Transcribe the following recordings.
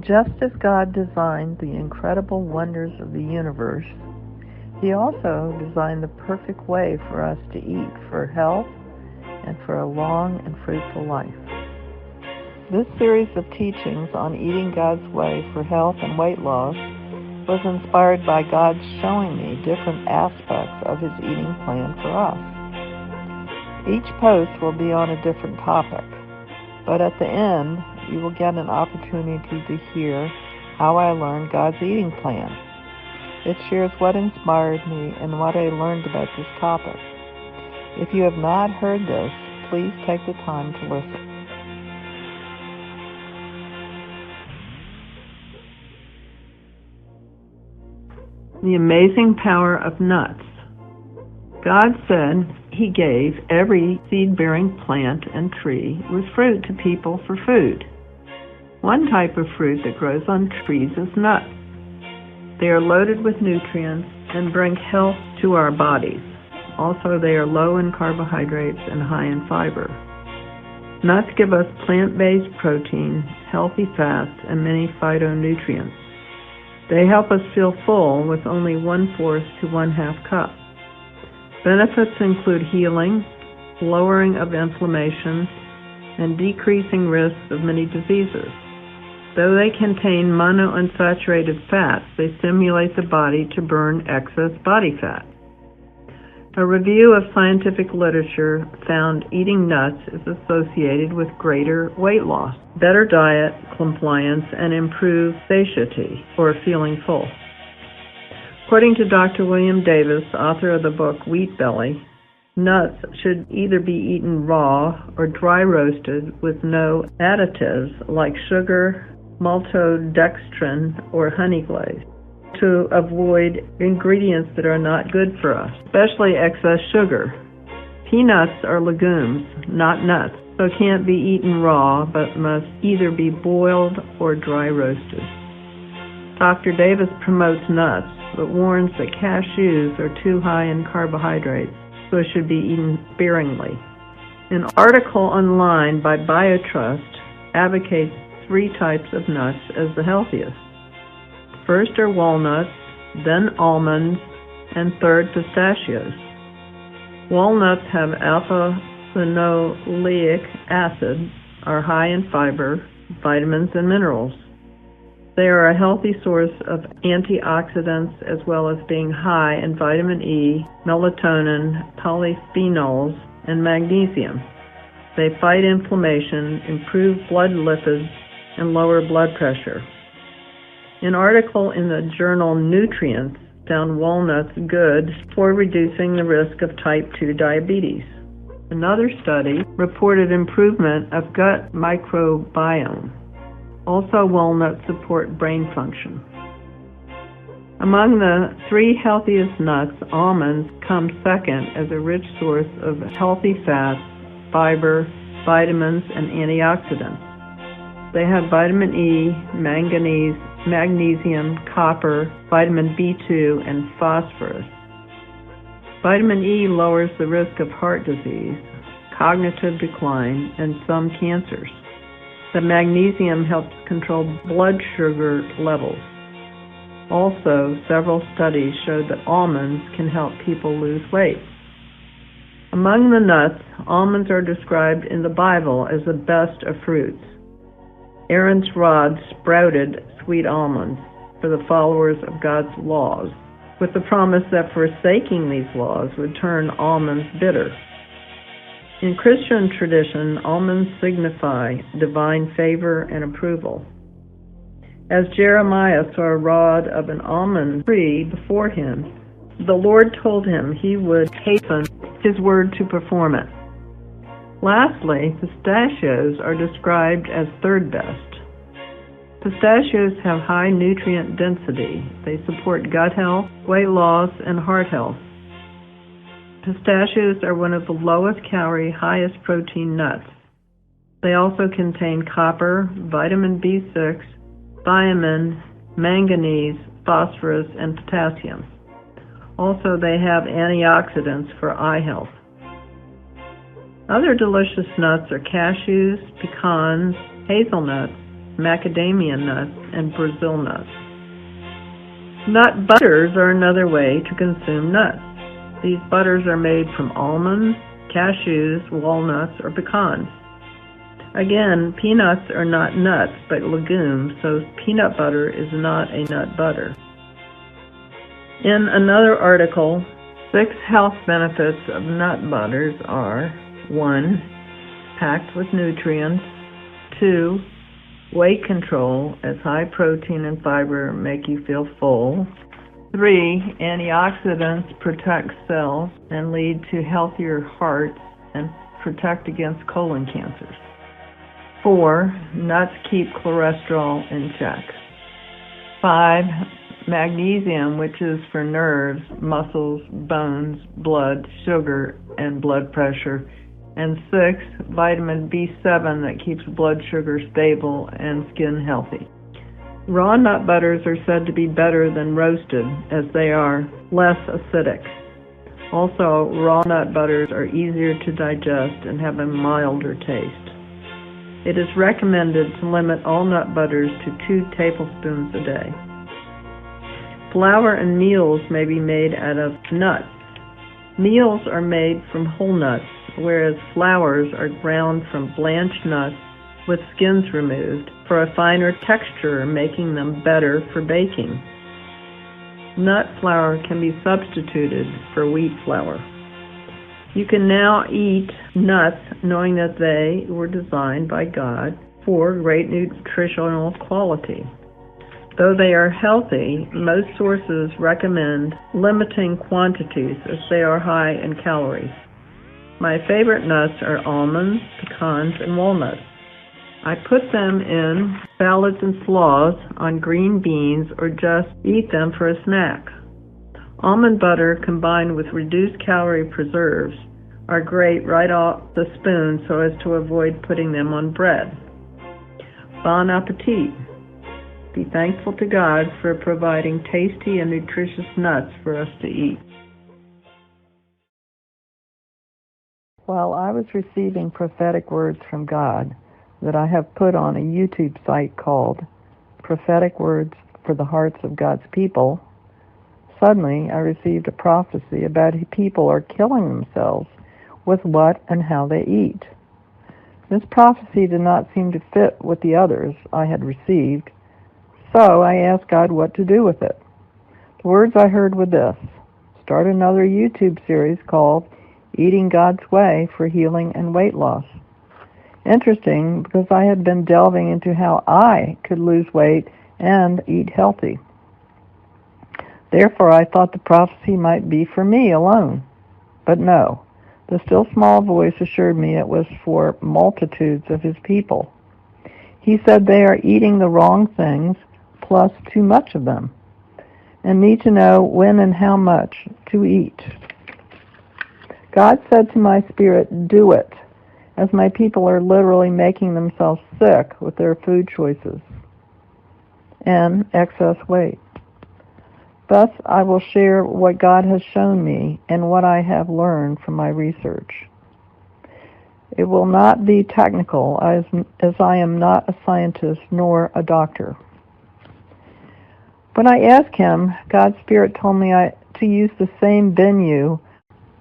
Just as God designed the incredible wonders of the universe, He also designed the perfect way for us to eat for health and for a long and fruitful life. This series of teachings on eating God's way for health and weight loss was inspired by God showing me different aspects of His eating plan for us. Each post will be on a different topic, but at the end, you will get an opportunity to hear how I learned God's eating plan. It shares what inspired me and what I learned about this topic. If you have not heard this, please take the time to listen. The amazing power of nuts. God said He gave every seed-bearing plant and tree with fruit to people for food. One type of fruit that grows on trees is nuts. They are loaded with nutrients and bring health to our bodies. Also, they are low in carbohydrates and high in fiber. Nuts give us plant-based protein, healthy fats, and many phytonutrients. They help us feel full with only 1/4 to 1/2 cup. Benefits include healing, lowering of inflammation, and decreasing risks of many diseases. Though they contain monounsaturated fats, they stimulate the body to burn excess body fat. A review of scientific literature found eating nuts is associated with greater weight loss, better diet compliance, and improved satiety, or feeling full. According to Dr. William Davis, author of the book Wheat Belly, nuts should either be eaten raw or dry roasted with no additives like sugar, maltodextrin, or honey glaze, to avoid ingredients that are not good for us, especially excess sugar. Peanuts are legumes, not nuts, so can't be eaten raw but must either be boiled or dry roasted. Dr. Davis promotes nuts but warns that cashews are too high in carbohydrates, so should be eaten sparingly. An article online by BioTrust advocates 3 types of nuts as the healthiest. First are walnuts, then almonds, and third pistachios. Walnuts have alpha-linoleic acid, are high in fiber, vitamins, and minerals. They are a healthy source of antioxidants as well as being high in vitamin E, melatonin, polyphenols, and magnesium. They fight inflammation, improve blood lipids, and lower blood pressure. An article in the journal Nutrients found walnuts good for reducing the risk of type 2 diabetes. Another study reported improvement of gut microbiome. Also, walnuts support brain function. Among the 3 healthiest nuts, almonds come second as a rich source of healthy fats, fiber, vitamins, and antioxidants. They have vitamin E, manganese, magnesium, copper, vitamin B2, and phosphorus. Vitamin E lowers the risk of heart disease, cognitive decline, and some cancers. The magnesium helps control blood sugar levels. Also, several studies showed that almonds can help people lose weight. Among the nuts, almonds are described in the Bible as the best of fruits. Aaron's rod sprouted sweet almonds for the followers of God's laws, with the promise that forsaking these laws would turn almonds bitter. In Christian tradition, almonds signify divine favor and approval. As Jeremiah saw a rod of an almond tree before him, the Lord told him He would hasten His word to perform it. Lastly, pistachios are described as third best. Pistachios have high nutrient density. They support gut health, weight loss, and heart health. Pistachios are one of the lowest calorie, highest protein nuts. They also contain copper, vitamin B6, thiamine, manganese, phosphorus, and potassium. Also, they have antioxidants for eye health. Other delicious nuts are cashews, pecans, hazelnuts, macadamia nuts, and Brazil nuts. Nut butters are another way to consume nuts. These butters are made from almonds, cashews, walnuts, or pecans. Again, peanuts are not nuts, but legumes, so peanut butter is not a nut butter. In another article, 6 health benefits of nut butters are: 1. Packed with nutrients. 2. Weight control, as high protein and fiber make you feel full. 3. Antioxidants protect cells and lead to healthier hearts and protect against colon cancers. 4. Nuts keep cholesterol in check. 5. Magnesium, which is for nerves, muscles, bones, blood, sugar, and blood pressure. And 6. Vitamin B7 that keeps blood sugar stable and skin healthy. Raw nut butters are said to be better than roasted, as they are less acidic. Also, raw nut butters are easier to digest and have a milder taste. It is recommended to limit all nut butters to 2 tablespoons a day. Flour and meals may be made out of nuts. Meals are made from whole nuts, whereas flours are ground from blanched nuts with skins removed for a finer texture, making them better for baking. Nut flour can be substituted for wheat flour. You can now eat nuts knowing that they were designed by God for great nutritional quality. Though they are healthy, most sources recommend limiting quantities as they are high in calories. My favorite nuts are almonds, pecans, and walnuts. I put them in salads and slaws on green beans or just eat them for a snack. Almond butter combined with reduced calorie preserves are great right off the spoon so as to avoid putting them on bread. Bon appetit! Be thankful to God for providing tasty and nutritious nuts for us to eat. While I was receiving prophetic words from God that I have put on a YouTube site called Prophetic Words for the Hearts of God's People, suddenly I received a prophecy about people are killing themselves with what and how they eat. This prophecy did not seem to fit with the others I had received, so I asked God what to do with it. The words I heard were this: start another YouTube series called Eating God's Way for Healing and Weight Loss. Interesting, because I had been delving into how I could lose weight and eat healthy. Therefore, I thought the prophecy might be for me alone. But no, the still small voice assured me it was for multitudes of his people. He said they are eating the wrong things, plus too much of them, and need to know when and how much to eat. God said to my spirit, do it, as my people are literally making themselves sick with their food choices and excess weight. Thus, I will share what God has shown me and what I have learned from my research. It will not be technical, as I am not a scientist nor a doctor. When I asked him, God's Spirit told me to use the same venue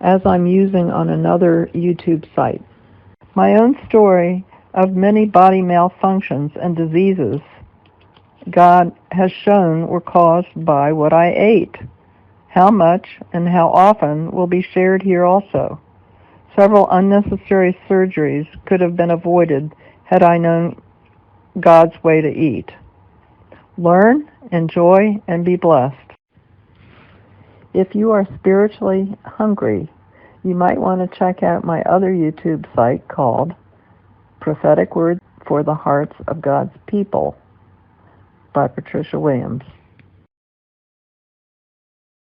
as I'm using on another YouTube site. My own story of many body malfunctions and diseases God has shown were caused by what I ate. How much and how often will be shared here also. Several unnecessary surgeries could have been avoided had I known God's way to eat. Learn, enjoy, and be blessed. If you are spiritually hungry, you might want to check out my other YouTube site called Prophetic Words for the Hearts of God's People by Patricia Williams.